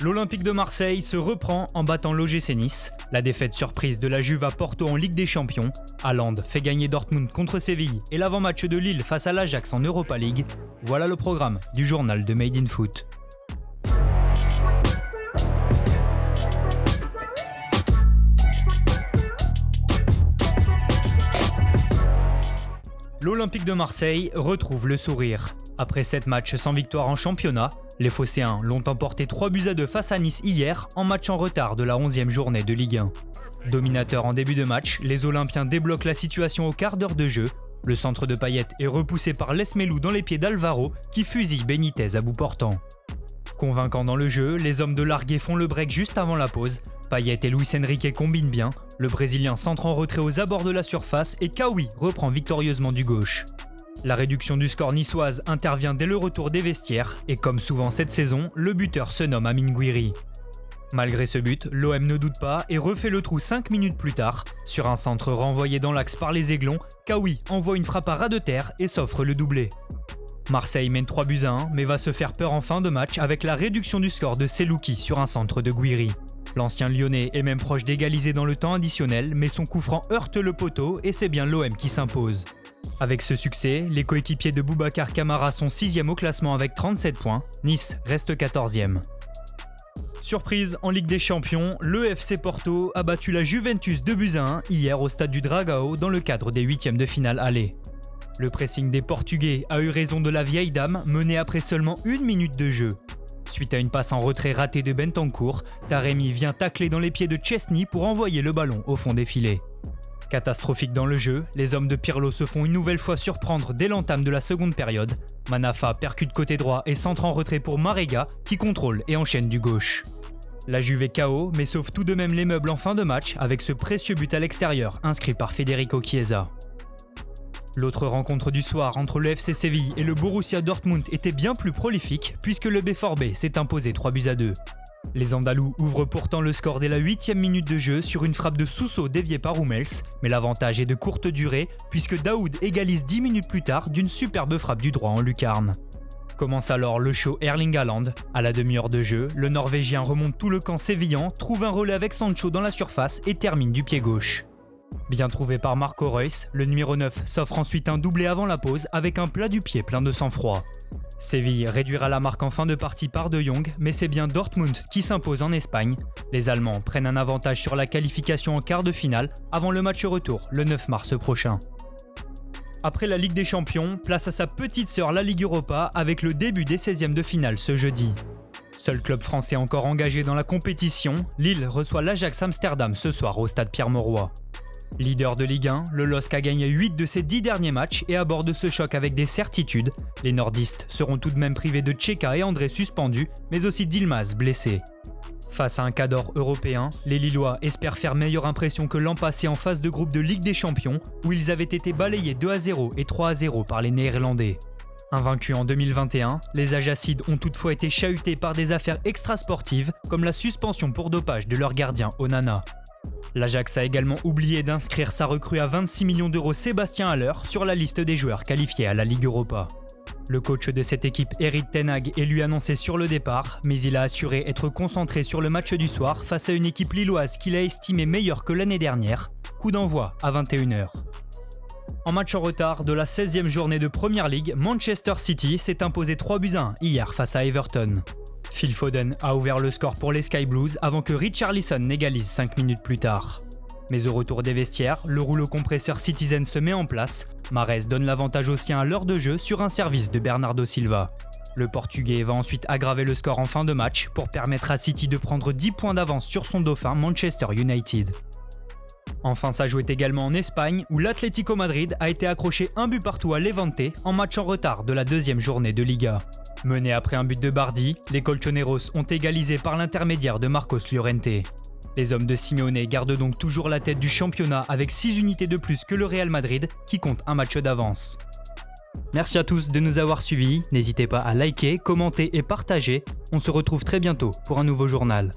L'Olympique de Marseille se reprend en battant l'OGC Nice. La défaite surprise de la Juve à Porto en Ligue des Champions. Haaland fait gagner Dortmund contre Séville et l'avant-match de Lille face à l'Ajax en Europa League. Voilà le programme du journal de Made in Foot. L'Olympique de Marseille retrouve le sourire. Après 7 matchs sans victoire en championnat, les Phocéens l'ont emporté 3-2 face à Nice hier en match en retard de la 11e journée de Ligue 1. Dominateurs en début de match, les Olympiens débloquent la situation au quart d'heure de jeu. Le centre de Payet est repoussé par Lesmelou dans les pieds d'Alvaro qui fusille Benitez à bout portant. Convaincants dans le jeu, les hommes de Larguet font le break juste avant la pause. Payet et Luis Enrique combinent bien. Le Brésilien centre en retrait aux abords de la surface et Kawi reprend victorieusement du gauche. La réduction du score niçoise intervient dès le retour des vestiaires et comme souvent cette saison, le buteur se nomme Amine Gouiri. Malgré ce but, l'OM ne doute pas et refait le trou 5 minutes plus tard. Sur un centre renvoyé dans l'axe par les Aiglons, Kawi envoie une frappe à ras de terre et s'offre le doublé. Marseille mène 3-1 mais va se faire peur en fin de match avec la réduction du score de Selouki sur un centre de Gouiri. L'ancien lyonnais est même proche d'égaliser dans le temps additionnel mais son coup franc heurte le poteau et c'est bien l'OM qui s'impose. Avec ce succès, les coéquipiers de Boubacar Kamara sont 6e au classement avec 37 points, Nice reste 14e. Surprise en Ligue des Champions, le FC Porto a battu la Juventus 2-1 hier au stade du Dragao dans le cadre des 8e de finale aller. Le pressing des Portugais a eu raison de la vieille dame menée après seulement 1 minute de jeu. Suite à une passe en retrait ratée de Bentancur, Taremi vient tacler dans les pieds de Chesney pour envoyer le ballon au fond des filets. Catastrophique dans le jeu, les hommes de Pirlo se font une nouvelle fois surprendre dès l'entame de la seconde période. Manafa percute côté droit et centre en retrait pour Marega qui contrôle et enchaîne du gauche. La Juve est KO mais sauve tout de même les meubles en fin de match avec ce précieux but à l'extérieur inscrit par Federico Chiesa. L'autre rencontre du soir entre le FC Séville et le Borussia Dortmund était bien plus prolifique puisque le BVB s'est imposé 3-2. Les Andalous ouvrent pourtant le score dès la 8e minute de jeu sur une frappe de Sousso déviée par Hummels, mais l'avantage est de courte durée puisque Daoud égalise 10 minutes plus tard d'une superbe frappe du droit en lucarne. Commence alors le show Erling Haaland. À la demi-heure de jeu, le Norvégien remonte tout le camp sévillan, trouve un relais avec Sancho dans la surface et termine du pied gauche. Bien trouvé par Marco Reus, le numéro 9 s'offre ensuite un doublé avant la pause avec un plat du pied plein de sang-froid. Séville réduira la marque en fin de partie par De Jong, mais c'est bien Dortmund qui s'impose en Espagne. Les Allemands prennent un avantage sur la qualification en quart de finale avant le match retour le 9 mars prochain. Après la Ligue des Champions, place à sa petite sœur la Ligue Europa avec le début des 16e de finale ce jeudi. Seul club français encore engagé dans la compétition, Lille reçoit l'Ajax Amsterdam ce soir au stade Pierre-Mauroy. Leader de Ligue 1, le LOSC a gagné 8 de ses 10 derniers matchs et aborde ce choc avec des certitudes. Les nordistes seront tout de même privés de Tcheka et André suspendus, mais aussi d'Yilmaz blessé. Face à un cadre européen, les Lillois espèrent faire meilleure impression que l'an passé en phase de groupe de Ligue des Champions, où ils avaient été balayés 2-0 et 3-0 par les Néerlandais. Invaincus en 2021, les Ajacides ont toutefois été chahutés par des affaires extrasportives, comme la suspension pour dopage de leur gardien Onana. L'Ajax a également oublié d'inscrire sa recrue à 26 millions d'euros Sébastien Haller sur la liste des joueurs qualifiés à la Ligue Europa. Le coach de cette équipe, Erik ten Hag, est lui annoncé sur le départ, mais il a assuré être concentré sur le match du soir face à une équipe lilloise qu'il a estimée meilleure que l'année dernière. Coup d'envoi à 21h. En match en retard de la 16e journée de Premier League, Manchester City s'est imposé 3-1 hier face à Everton. Phil Foden a ouvert le score pour les Sky Blues avant que Richarlison n'égalise 5 minutes plus tard. Mais au retour des vestiaires, le rouleau compresseur Citizen se met en place. Mahrez donne l'avantage aux siens à l'heure de jeu sur un service de Bernardo Silva. Le Portugais va ensuite aggraver le score en fin de match pour permettre à City de prendre 10 points d'avance sur son dauphin Manchester United. Enfin, ça jouait également en Espagne où l'Atlético Madrid a été accroché 1-0 à Levante en match en retard de la 2e journée de Liga. Menés après un but de Bardi, les Colchoneros ont égalisé par l'intermédiaire de Marcos Llorente. Les hommes de Simeone gardent donc toujours la tête du championnat avec 6 unités de plus que le Real Madrid qui compte un match d'avance. Merci à tous de nous avoir suivis, n'hésitez pas à liker, commenter et partager. On se retrouve très bientôt pour un nouveau journal.